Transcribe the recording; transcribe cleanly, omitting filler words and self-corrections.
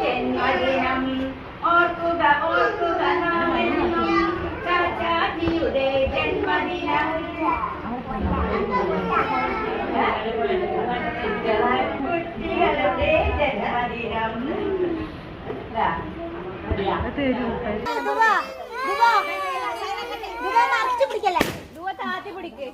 ജന്മദിനം ഓർക്കുക ഓർക്കുക നാമെന്നും ചാച്ചാജിയുടെ ജന്മദിനം. കുട്ടികളുടെ ജന്മദിനം. പിടിക്കല്ലേ താത്തി പിടിക്ക്.